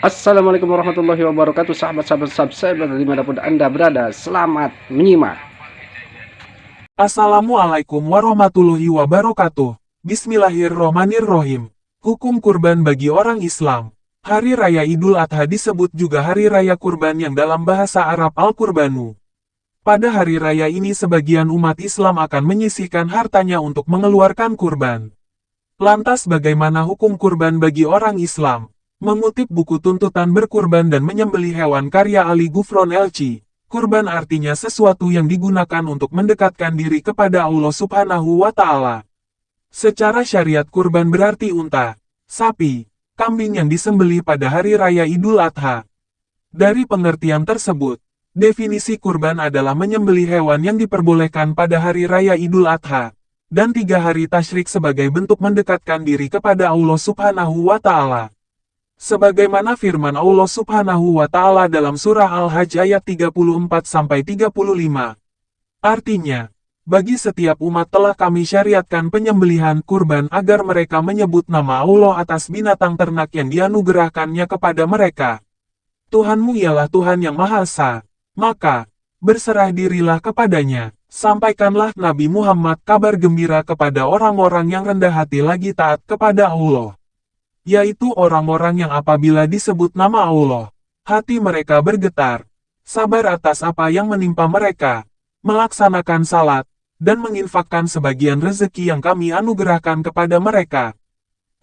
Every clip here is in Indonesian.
Assalamualaikum warahmatullahi wabarakatuh, sahabat-sahabat subscriber dimanapun Anda berada. Selamat menyimak. Assalamualaikum warahmatullahi wabarakatuh. Bismillahirrohmanirrohim. Hukum kurban bagi orang Islam. Hari Raya Idul Adha disebut juga Hari Raya Kurban yang dalam bahasa Arab Al-Qurbanu. Pada hari raya ini sebagian umat Islam akan menyisihkan hartanya untuk mengeluarkan kurban. Lantas bagaimana hukum kurban bagi orang Islam? Mengutip buku tuntutan berkurban dan menyembelih hewan karya Ali Gufron LC, kurban artinya sesuatu yang digunakan untuk mendekatkan diri kepada Allah Subhanahu wa Ta'ala. Secara syariat kurban berarti unta, sapi, kambing yang disembelih pada hari raya Idul Adha. Dari pengertian tersebut, definisi kurban adalah menyembelih hewan yang diperbolehkan pada hari raya Idul Adha, dan 3 hari tasyrik sebagai bentuk mendekatkan diri kepada Allah Subhanahu wa Ta'ala. Sebagaimana firman Allah Subhanahu wa Ta'ala dalam surah Al-Hajj ayat 34-35. Artinya, bagi setiap umat telah kami syariatkan penyembelihan kurban agar mereka menyebut nama Allah atas binatang ternak yang dianugerahkannya kepada mereka. Tuhanmu ialah Tuhan yang Maha Esa, maka berserah dirilah kepadanya. Sampaikanlah Nabi Muhammad kabar gembira kepada orang-orang yang rendah hati lagi taat kepada Allah, yaitu orang-orang yang apabila disebut nama Allah, hati mereka bergetar, sabar atas apa yang menimpa mereka, melaksanakan salat, dan menginfakkan sebagian rezeki yang kami anugerahkan kepada mereka.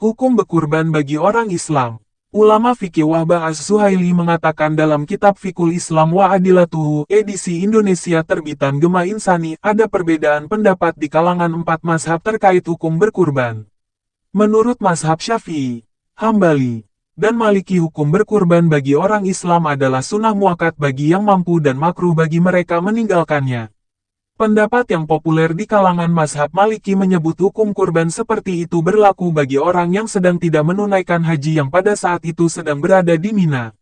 Hukum berkurban bagi orang Islam. Ulama fikih Wahbah Az-Zuhaili mengatakan dalam kitab Fikul Islam wa Adilatuhu, edisi Indonesia terbitan Gema Insani, ada perbedaan pendapat di kalangan 4 mazhab terkait hukum berkurban. Menurut mazhab Syafi'i, Hambali, dan Maliki, hukum berkurban bagi orang Islam adalah sunnah muakkad bagi yang mampu dan makruh bagi mereka meninggalkannya. Pendapat yang populer di kalangan mazhab Maliki menyebut hukum kurban seperti itu berlaku bagi orang yang sedang tidak menunaikan haji yang pada saat itu sedang berada di Mina.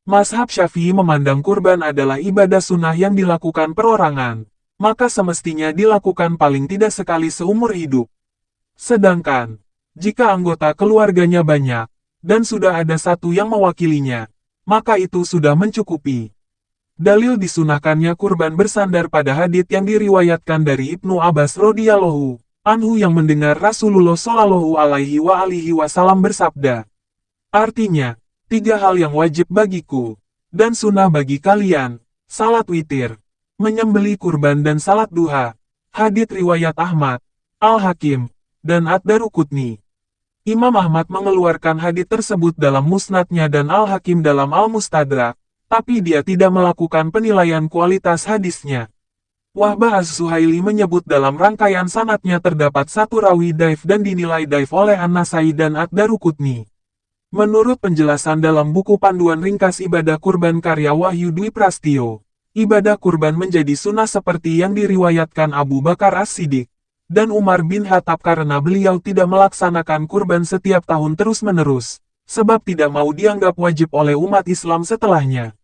Mazhab Syafi'i memandang kurban adalah ibadah sunnah yang dilakukan perorangan, maka semestinya dilakukan paling tidak sekali seumur hidup. Sedangkan, jika anggota keluarganya banyak, dan sudah ada satu yang mewakilinya, maka itu sudah mencukupi. Dalil disunahkannya kurban bersandar pada hadits yang diriwayatkan dari Ibnu Abbas radhiyallahu anhu yang mendengar Rasulullah shallallahu alaihi wasallam bersabda. Artinya, 3 hal yang wajib bagiku, dan sunnah bagi kalian, salat witir, menyembelih kurban dan salat duha. Hadits riwayat Ahmad, Al-Hakim, dan Ad-Daruqutni. Imam Ahmad mengeluarkan hadits tersebut dalam musnadnya dan Al-Hakim dalam Al-Mustadrak, tapi dia tidak melakukan penilaian kualitas hadisnya. Wahbah Az-Zuhaili menyebut dalam rangkaian sanadnya terdapat satu rawi daif dan dinilai daif oleh An-Nasai dan Ad-Daruqutni. Menurut penjelasan dalam buku panduan ringkas ibadah kurban karya Wahyu Dwi Prastio, ibadah kurban menjadi sunnah seperti yang diriwayatkan Abu Bakar As-Siddiq dan Umar bin Khattab karena beliau tidak melaksanakan kurban setiap tahun terus-menerus, sebab tidak mau dianggap wajib oleh umat Islam setelahnya.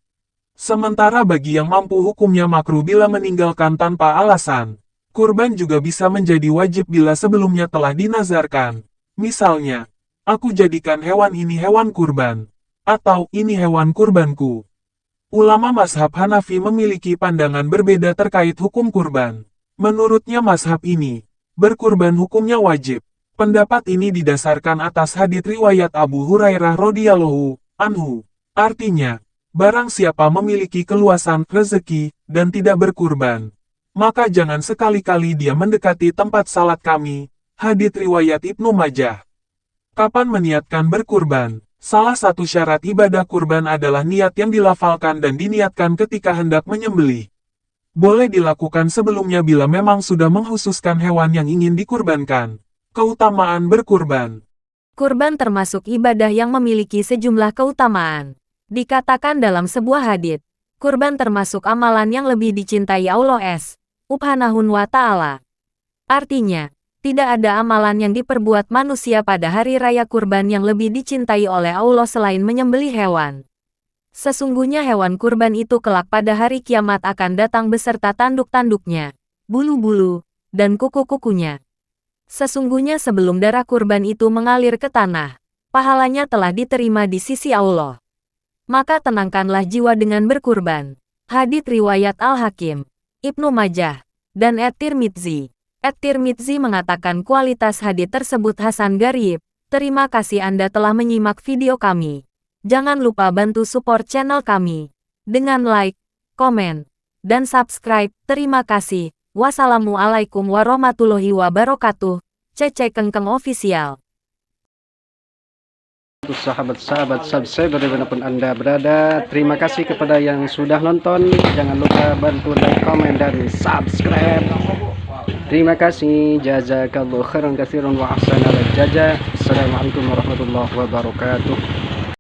Sementara bagi yang mampu hukumnya makruh bila meninggalkan tanpa alasan. Kurban juga bisa menjadi wajib bila sebelumnya telah dinazarkan. Misalnya, aku jadikan hewan ini hewan kurban, atau ini hewan kurbanku. Ulama mazhab Hanafi memiliki pandangan berbeda terkait hukum kurban. Menurutnya mazhab ini, berkurban hukumnya wajib. Pendapat ini didasarkan atas hadits riwayat Abu Hurairah radhiyallahu anhu. Artinya, barang siapa memiliki keluasan rezeki dan tidak berkurban, maka jangan sekali-kali dia mendekati tempat salat kami. Hadits riwayat Ibnu Majah. Kapan meniatkan berkurban? Salah satu syarat ibadah kurban adalah niat yang dilafalkan dan diniatkan ketika hendak menyembelih. Boleh dilakukan sebelumnya bila memang sudah mengkhususkan hewan yang ingin dikurbankan. Keutamaan berkurban. Kurban termasuk ibadah yang memiliki sejumlah keutamaan. Dikatakan dalam sebuah hadits, kurban termasuk amalan yang lebih dicintai Allah Subhanahu wa Ta'ala. Artinya, tidak ada amalan yang diperbuat manusia pada hari raya kurban yang lebih dicintai oleh Allah selain menyembelih hewan. Sesungguhnya hewan kurban itu kelak pada hari kiamat akan datang beserta tanduk-tanduknya, bulu-bulu, dan kuku-kukunya. Sesungguhnya sebelum darah kurban itu mengalir ke tanah, pahalanya telah diterima di sisi Allah. maka tenangkanlah jiwa dengan berkurban. Hadits riwayat Al-Hakim, Ibnu Majah, dan At-Tirmidzi. At-Tirmidzi mengatakan kualitas hadits tersebut hasan gharib. Terima kasih Anda telah menyimak video kami. Jangan lupa bantu support channel kami dengan like, komen, dan subscribe. Terima kasih. Wassalamualaikum warahmatullahi wabarakatuh. Cece Kengkeng Official. Sahabat-sahabat subscriber dimanapun Anda berada, terima kasih kepada yang sudah nonton. Jangan lupa bantu like, komen, dan subscribe. Terima kasih. Jazakallahu khairan katsiran wa ahsanal jazaa. Assalamualaikum warahmatullahi wabarakatuh.